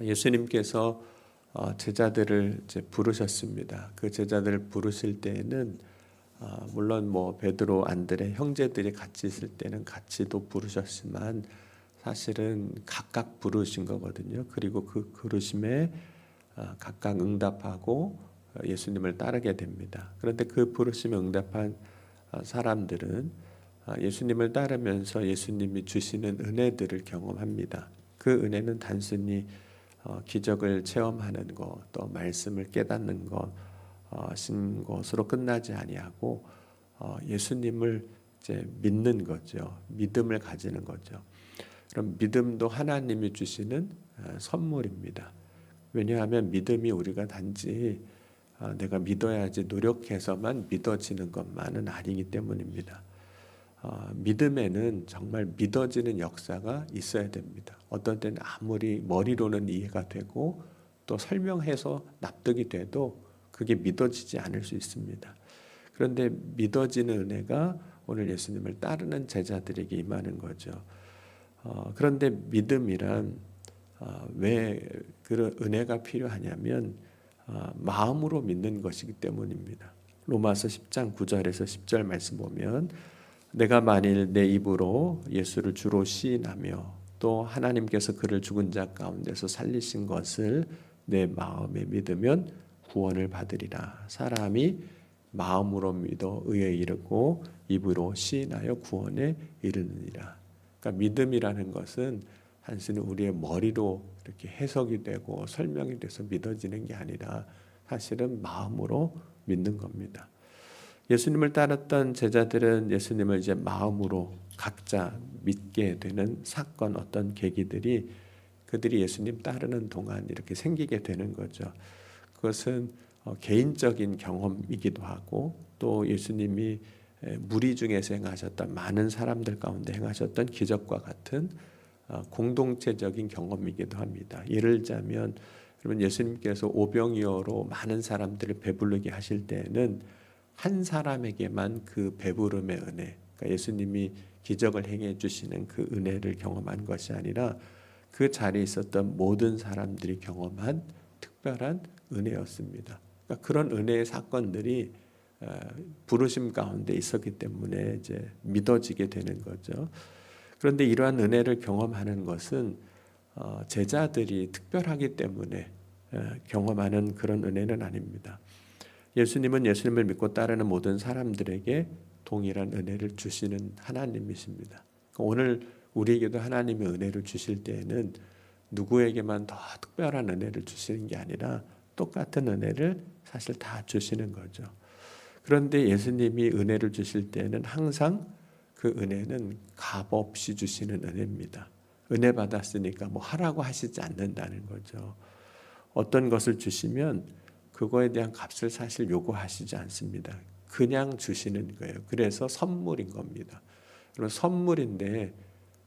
예수님께서 제자들을 이제 부르셨습니다. 그 제자들을 부르실 때에는 물론 뭐 베드로, 안드레 형제들이 같이 있을 때는 같이도 부르셨지만 사실은 각각 부르신 거거든요. 그리고 그 부르심에 각각 응답하고 예수님을 따르게 됩니다. 그런데 그 부르심에 응답한 사람들은 예수님을 따르면서 예수님이 주시는 은혜들을 경험합니다. 그 은혜는 단순히 기적을 체험하는 것, 또 말씀을 깨닫는 것으로 끝나지 아니하고 예수님을 이제 믿는 거죠. 믿음을 가지는 거죠. 그럼 믿음도 하나님이 주시는 선물입니다. 왜냐하면 믿음이 우리가 단지 내가 믿어야지 노력해서만 믿어지는 것만은 아니기 때문입니다. 믿음에는 정말 믿어지는 역사가 있어야 됩니다. 어떤 때는 아무리 머리로는 이해가 되고 또 설명해서 납득이 돼도 그게 믿어지지 않을 수 있습니다. 그런데 믿어지는 은혜가 오늘 예수님을 따르는 제자들에게 임하는 거죠. 그런데 믿음이란 왜 그런 은혜가 필요하냐면 마음으로 믿는 것이기 때문입니다. 로마서 10장 9절에서 10절 말씀 보면 내가 만일 내 입으로 예수를 주로 시인하며 또 하나님께서 그를 죽은 자 가운데서 살리신 것을 내 마음에 믿으면 구원을 받으리라. 사람이 마음으로 믿어 의에 이르고 입으로 시인하여 구원에 이르느니라. 그러니까 믿음이라는 것은 단순히 우리의 머리로 이렇게 해석이 되고 설명이 돼서 믿어지는 게 아니라 사실은 마음으로 믿는 겁니다. 예수님을 따랐던 제자들은 예수님을 이제 마음으로 각자 믿게 되는 사건, 어떤 계기들이 그들이 예수님 따르는 동안 이렇게 생기게 되는 거죠. 그것은 개인적인 경험이기도 하고 또 예수님이 무리 중에서 행하셨던 많은 사람들 가운데 행하셨던 기적과 같은 공동체적인 경험이기도 합니다. 예를 들자면 여러분 예수님께서 오병이어로 많은 사람들을 배부르게 하실 때에는 한 사람에게만 그 배부름의 은혜, 그러니까 예수님이 기적을 행해 주시는 그 은혜를 경험한 것이 아니라 그 자리에 있었던 모든 사람들이 경험한 특별한 은혜였습니다. 그러니까 그런 은혜의 사건들이 부르심 가운데 있었기 때문에 이제 믿어지게 되는 거죠. 그런데 이러한 은혜를 경험하는 것은 제자들이 특별하기 때문에 경험하는 그런 은혜는 아닙니다. 예수님은 예수님을 믿고 따르는 모든 사람들에게 동일한 은혜를 주시는 하나님이십니다. 오늘 우리에게도 하나님의 은혜를 주실 때에는 누구에게만 더 특별한 은혜를 주시는 게 아니라 똑같은 은혜를 사실 다 주시는 거죠. 그런데 예수님이 은혜를 주실 때는 항상 그 은혜는 값 없이 주시는 은혜입니다. 은혜 받았으니까 뭐 하라고 하시지 않는다는 거죠. 어떤 것을 주시면 그거에 대한 값을 사실 요구하시지 않습니다. 그냥 주시는 거예요. 그래서 선물인 겁니다. 그리고 선물인데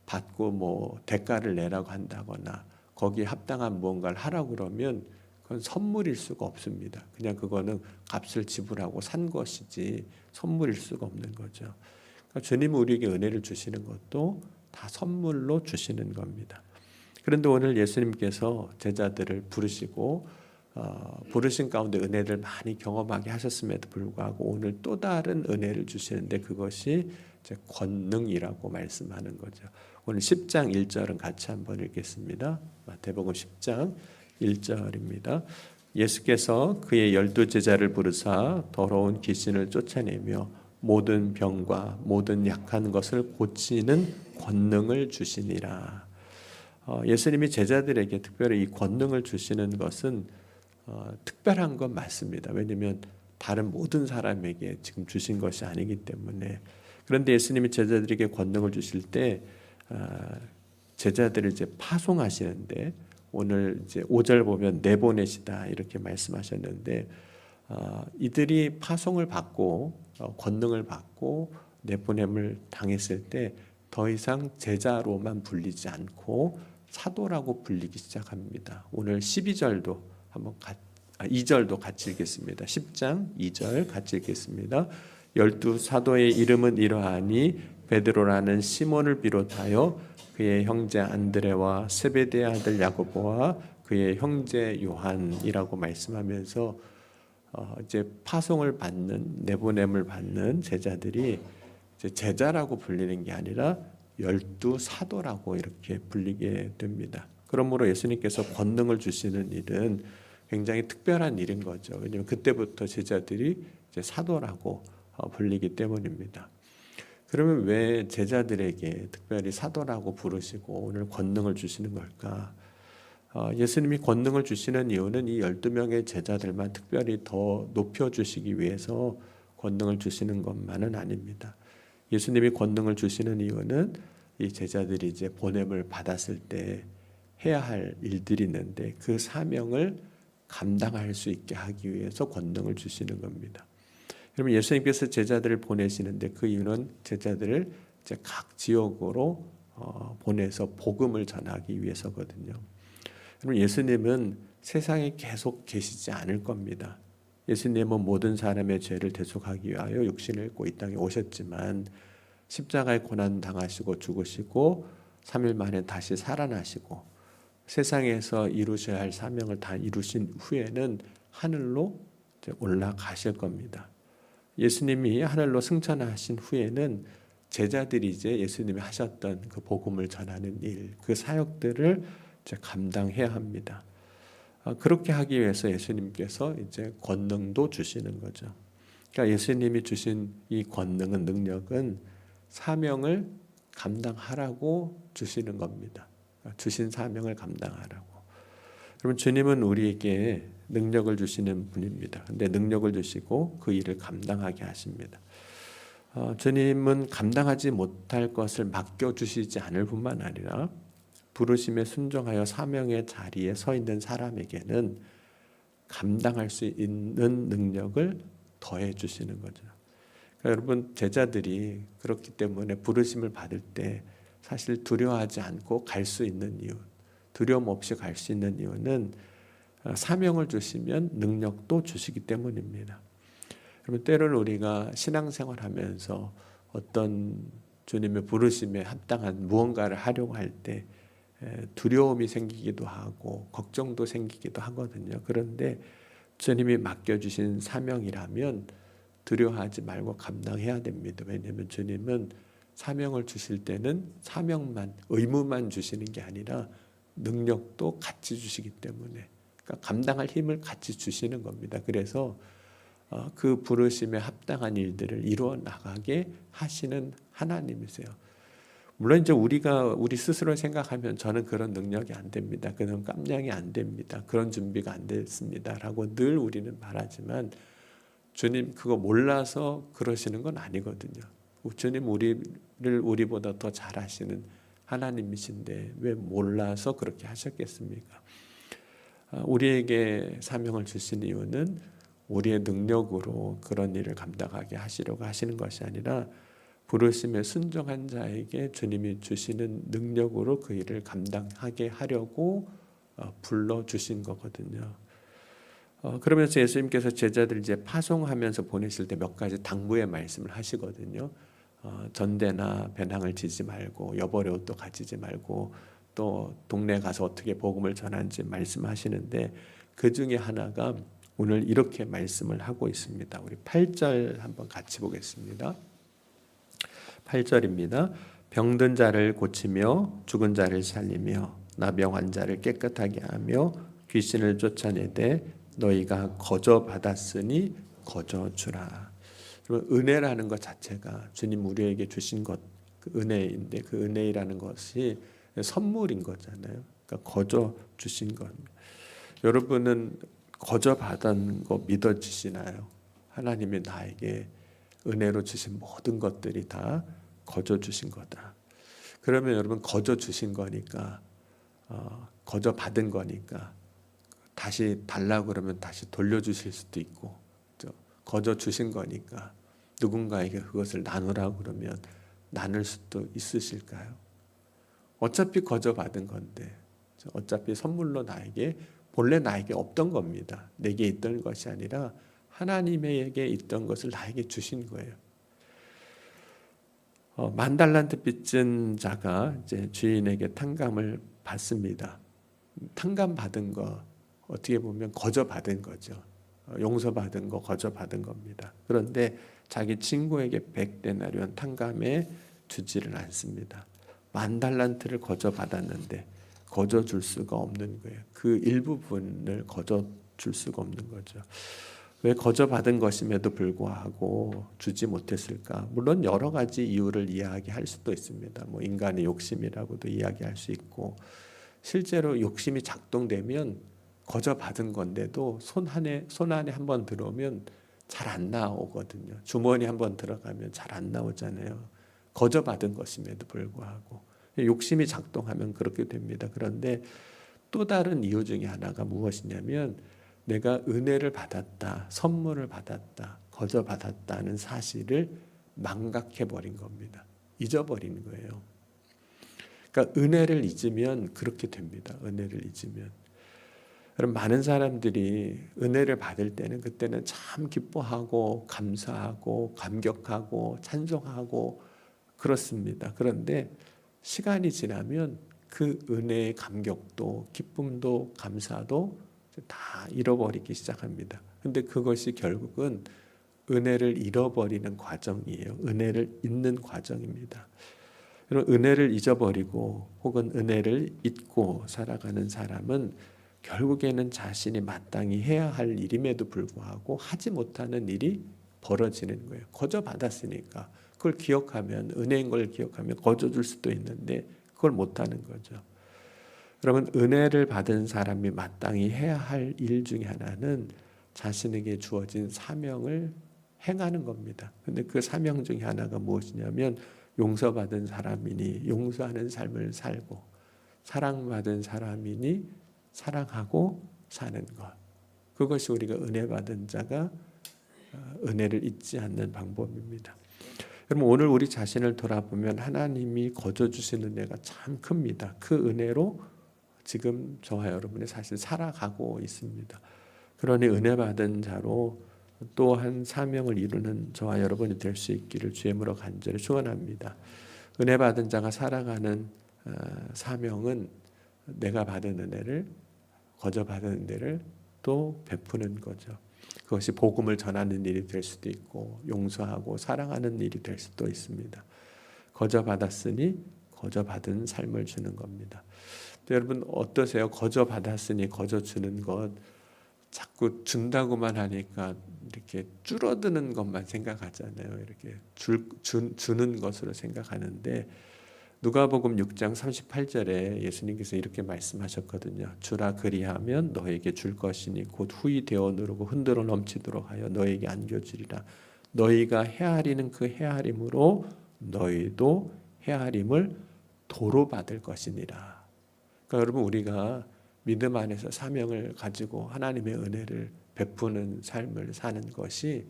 받고 뭐 대가를 내라고 한다거나 거기에 합당한 무언가를 하라고 그러면 그건 선물일 수가 없습니다. 그냥 그거는 값을 지불하고 산 것이지 선물일 수가 없는 거죠. 그러니까 주님은 우리에게 은혜를 주시는 것도 다 선물로 주시는 겁니다. 그런데 오늘 예수님께서 제자들을 부르시고 부르신 가운데 은혜를 많이 경험하게 하셨음에도 불구하고 오늘 또 다른 은혜를 주시는데 그것이 이제 권능이라고 말씀하는 거죠. 오늘 10장 1절은 같이 한번 읽겠습니다. 마태복음 10장 1절입니다. 예수께서 그의 12제자를 부르사 더러운 귀신을 쫓아내며 모든 병과 모든 약한 것을 고치는 권능을 주시니라. 예수님이 제자들에게 특별히 이 권능을 주시는 것은 특별한 건 맞습니다. 왜냐하면 다른 모든 사람에게 지금 주신 것이 아니기 때문에. 그런데 예수님이 제자들에게 권능을 주실 때 제자들을 이제 파송하시는데 오늘 이제 5절 보면 내보내시다 이렇게 말씀하셨는데 이들이 파송을 받고 권능을 받고 내보냄을 당했을 때 더 이상 제자로만 불리지 않고 사도라고 불리기 시작합니다. 오늘 12절도 한번 2절도 같이 읽겠습니다. 10장 2절 같이 읽겠습니다. 12 사도의 이름은 이러하니 베드로라는 시몬을 비롯하여 그의 형제 안드레와 세베대의 아들 야고보와 그의 형제 요한이라고 말씀하면서 이제 파송을 받는, 내보냄을 받는 제자들이 이제 제자라고 불리는 게 아니라 12사도라고 이렇게 불리게 됩니다. 그러므로 예수님께서 권능을 주시는 일은 굉장히 특별한 일인 거죠. 왜냐하면 그때부터 제자들이 이제 사도라고 불리기 때문입니다. 그러면 왜 제자들에게 특별히 사도라고 부르시고 오늘 권능을 주시는 걸까? 예수님이 권능을 주시는 이유는 이 12명의 제자들만 특별히 더 높여주시기 위해서 권능을 주시는 것만은 아닙니다. 예수님이 권능을 주시는 이유는 이 제자들이 이제 보냄을 받았을 때 해야 할 일들이 있는데 그 사명을 감당할 수 있게 하기 위해서 권능을 주시는 겁니다. 여러분, 예수님께서 제자들을 보내시는데 그 이유는 제자들을 이제 각 지역으로 보내서 복음을 전하기 위해서거든요. 여러분, 예수님은 세상에 계속 계시지 않을 겁니다. 예수님은 모든 사람의 죄를 대속하기 위하여 육신을 입고 이 땅에 오셨지만 십자가에 고난 당하시고 죽으시고 3일 만에 다시 살아나시고 세상에서 이루셔야 할 사명을 다 이루신 후에는 하늘로 올라가실 겁니다. 예수님이 하늘로 승천하신 후에는 제자들이 이제 예수님이 하셨던 그 복음을 전하는 일, 그 사역들을 이제 감당해야 합니다. 그렇게 하기 위해서 예수님께서 이제 권능도 주시는 거죠. 그러니까 예수님이 주신 이 권능은, 능력은 사명을 감당하라고 주시는 겁니다. 주신 사명을 감당하라고. 여러분, 주님은 우리에게 능력을 주시는 분입니다. 근데 능력을 주시고 그 일을 감당하게 하십니다. 주님은 감당하지 못할 것을 맡겨주시지 않을 뿐만 아니라 부르심에 순종하여 사명의 자리에 서 있는 사람에게는 감당할 수 있는 능력을 더해 주시는 거죠. 그러니까 여러분, 제자들이 그렇기 때문에 부르심을 받을 때 사실 두려워하지 않고 갈 수 있는 이유, 두려움 없이 갈 수 있는 이유는 사명을 주시면 능력도 주시기 때문입니다. 여러분, 때로는 우리가 신앙생활하면서 어떤 주님의 부르심에 합당한 무언가를 하려고 할 때 두려움이 생기기도 하고 걱정도 생기기도 하거든요. 그런데 주님이 맡겨주신 사명이라면 두려워하지 말고 감당해야 됩니다. 왜냐하면 주님은 사명을 주실 때는 사명만, 의무만 주시는 게 아니라 능력도 같이 주시기 때문에, 그러니까 감당할 힘을 같이 주시는 겁니다. 그래서 그 부르심에 합당한 일들을 이루어 나가게 하시는 하나님이세요. 물론 이제 우리 스스로 생각하면 저는 그런 능력이 안 됩니다. 그런 깜냥이 안 됩니다. 그런 준비가 안 됐습니다라고 늘 우리는 말하지만 주님 그거 몰라서 그러시는 건 아니거든요. 주님 우리보다 더 잘하시는 하나님이신데 왜 몰라서 그렇게 하셨겠습니까? 우리에게 사명을 주신 이유는 우리의 능력으로 그런 일을 감당하게 하시려고 하시는 것이 아니라 부르심에 순종한 자에게 주님이 주시는 능력으로 그 일을 감당하게 하려고 불러주신 거거든요. 그러면서 예수님께서 제자들 이제 파송하면서 보내실 때 몇 가지 당부의 말씀을 하시거든요. 전대나 배낭을 지지 말고 여벌의 옷도 가지지 말고 또 동네 가서 어떻게 복음을 전하는지 말씀하시는데 그 중에 하나가 오늘 이렇게 말씀을 하고 있습니다. 우리 8절 한번 같이 보겠습니다. 8절입니다. 병든 자를 고치며 죽은 자를 살리며 나병 환자를 깨끗하게 하며 귀신을 쫓아내되 너희가 거저 받았으니 거저 주라. 은혜라는 것 자체가 주님 우리에게 주신 것, 그 은혜인데 그 은혜라는 것이 선물인 거잖아요. 그러니까 거저 주신 것. 여러분은 거저 받은 거 믿어지시나요? 하나님이 나에게 은혜로 주신 모든 것들이 다 거저 주신 거다. 그러면 여러분 거저 주신 거니까 거저 받은 거니까 다시 달라고 그러면 다시 돌려주실 수도 있고 거저 주신 거니까 누군가에게 그것을 나누라고 그러면 나눌 수도 있으실까요? 어차피 거저 받은 건데 어차피 선물로 본래 나에게 없던 겁니다. 내게 있던 것이 아니라 하나님에게 있던 것을 나에게 주신 거예요. 만 달란트 빚진 자가 이제 주인에게 탕감을 받습니다. 탕감 받은 거 어떻게 보면 거저 받은 거죠. 용서받은 거 거저 받은 겁니다. 그런데 자기 친구에게 100데나리온 탕감에 주지를 않습니다. 만 달란트를 거저 받았는데 거저 줄 수가 없는 거예요. 그 일부분을 거저 줄 수가 없는 거죠. 왜 거저 받은 것임에도 불구하고 주지 못했을까? 물론 여러 가지 이유를 이야기할 수도 있습니다. 뭐 인간의 욕심이라고도 이야기할 수 있고, 실제로 욕심이 작동되면 거저 받은 건데도 손 안에 한번 들어오면 잘 안 나오거든요. 주머니 한번 들어가면 잘 안 나오잖아요. 거저 받은 것임에도 불구하고 욕심이 작동하면 그렇게 됩니다. 그런데 또 다른 이유 중에 하나가 무엇이냐면, 내가 은혜를 받았다, 선물을 받았다, 거저 받았다는 사실을 망각해 버린 겁니다. 잊어버린 거예요. 그러니까 은혜를 잊으면 그렇게 됩니다. 은혜를 잊으면. 여러분, 많은 사람들이 은혜를 받을 때는 그때는 참 기뻐하고 감사하고 감격하고 찬송하고 그렇습니다. 그런데 시간이 지나면 그 은혜의 감격도 기쁨도 감사도 다 잃어버리기 시작합니다. 근데 그것이 결국은 은혜를 잃어버리는 과정이에요. 은혜를 잊는 과정입니다. 여러분, 은혜를 잊어버리고 혹은 은혜를 잊고 살아가는 사람은 결국에는 자신이 마땅히 해야 할 일임에도 불구하고 하지 못하는 일이 벌어지는 거예요. 거저 받았으니까 그걸 기억하면, 은혜인 걸 기억하면 거저 줄 수도 있는데 그걸 못하는 거죠. 여러분, 은혜를 받은 사람이 마땅히 해야 할 일 중에 하나는 자신에게 주어진 사명을 행하는 겁니다. 근데 그 사명 중에 하나가 무엇이냐면, 용서받은 사람이니 용서하는 삶을 살고, 사랑받은 사람이니 사랑하고 사는 것. 그것이 우리가 은혜 받은 자가 은혜를 잊지 않는 방법입니다. 여러분, 오늘 우리 자신을 돌아보면 하나님이 거저 주신 은혜가 참 큽니다. 그 은혜로 지금 저와 여러분이 사실 살아가고 있습니다. 그러니 은혜 받은 자로 또한 사명을 이루는 저와 여러분이 될 수 있기를 주의 이름으로 간절히 축원합니다. 은혜 받은 자가 살아가는 사명은 내가 받은 은혜를, 거저 받은 은혜를 또 베푸는 거죠. 그것이 복음을 전하는 일이 될 수도 있고 용서하고 사랑하는 일이 될 수도 있습니다. 거저 받았으니 거저 받은 삶을 주는 겁니다. 여러분, 어떠세요? 거저 받았으니 거저 주는 것, 자꾸 준다고만 하니까 이렇게 줄어드는 것만 생각하잖아요. 이렇게 주는 것으로 생각하는데, 누가복음 6장 38절에 예수님께서 이렇게 말씀하셨거든요. 주라 그리하면 너에게 줄 것이니 곧 후히 되어 누르고 흔들어 넘치도록 하여 너에게 안겨주리라. 너희가 헤아리는 그 헤아림으로 너희도 헤아림을 도로 받을 것이니라. 그러니까 여러분, 우리가 믿음 안에서 사명을 가지고 하나님의 은혜를 베푸는 삶을 사는 것이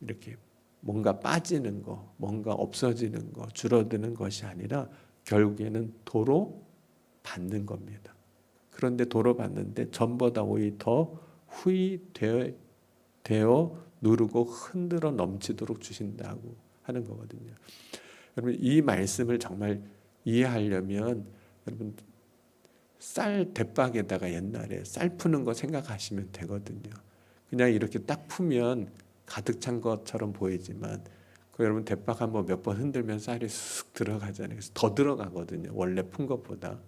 이렇게 뭔가 빠지는 거, 뭔가 없어지는 거, 줄어드는 것이 아니라 결국에는 도로 받는 겁니다. 그런데 도로 받는데 전보다 오히려 더 후히 되어 누르고 흔들어 넘치도록 주신다고 하는 거거든요. 여러분, 이 말씀을 정말 이해하려면 여러분, 쌀 대박에다가 옛날에 쌀 푸는 거 생각하시면 되거든요. 그냥 이렇게 딱 풀면 가득 찬 것처럼 보이지만 그 여러분, 대박 한번 몇 번 흔들면 쌀이 쑥 들어가잖아요. 그래서 더 들어가거든요. 원래 푼 것보다.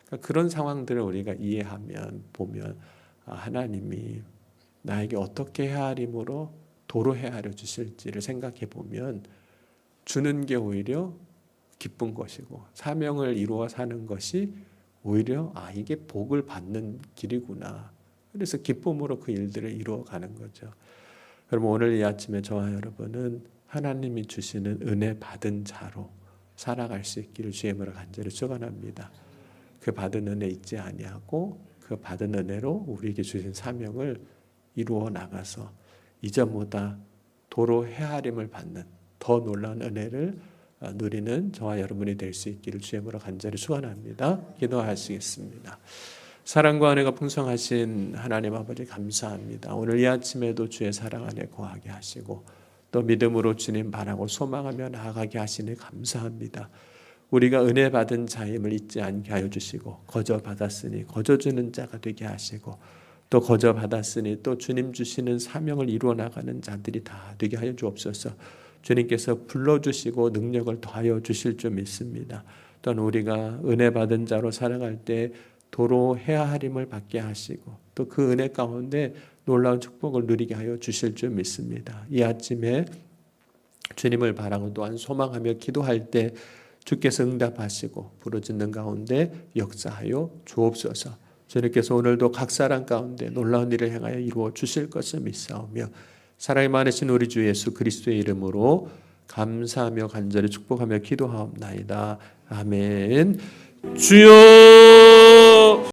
그러니까 그런 상황들을 우리가 이해하면, 보면 하나님이 나에게 어떻게 헤아림으로 도로 헤아려 주실지를 생각해 보면 주는 게 오히려 기쁜 것이고, 사명을 이루어 사는 것이 오히려 이게 복을 받는 길이구나. 그래서 기쁨으로 그 일들을 이루어가는 거죠. 여러분, 오늘 이 아침에 저와 여러분은 하나님이 주시는 은혜 받은 자로 살아갈 수 있기를 주의 이름으로 간절히 축원합니다. 그 받은 은혜 잊지 아니하고 그 받은 은혜로 우리에게 주신 사명을 이루어 나가서 이전보다 도로 헤아림을 받는 더 놀라운 은혜를 누리는 저와 여러분이 될 수 있기를 주의 이름으로 간절히 축원합니다. 기도하시겠습니다. 사랑과 은혜가 풍성하신 하나님 아버지, 감사합니다. 오늘 이 아침에도 주의 사랑 안에 거하게 하시고 또 믿음으로 주님 바라고 소망하며 나아가게 하시니 감사합니다. 우리가 은혜 받은 자임을 잊지 않게 하여 주시고 거저 받았으니 거저 주는 자가 되게 하시고 또 거저 받았으니 또 주님 주시는 사명을 이루어 나가는 자들이 다 되게 하여 주옵소서. 주님께서 불러주시고 능력을 더하여 주실 줄 믿습니다. 또한 우리가 은혜 받은 자로 살아갈 때 도로 헤아림을 받게 하시고 또 그 은혜 가운데 놀라운 축복을 누리게 하여 주실 줄 믿습니다. 이 아침에 주님을 바라고 또한 소망하며 기도할 때 주께서 응답하시고 부르짖는 가운데 역사하여 주옵소서. 주님께서 오늘도 각 사람 가운데 놀라운 일을 행하여 이루어 주실 것을 믿사오며 사랑이 많으신 우리 주 예수 그리스도의 이름으로 감사하며 간절히 축복하며 기도하옵나이다. 아멘. 주여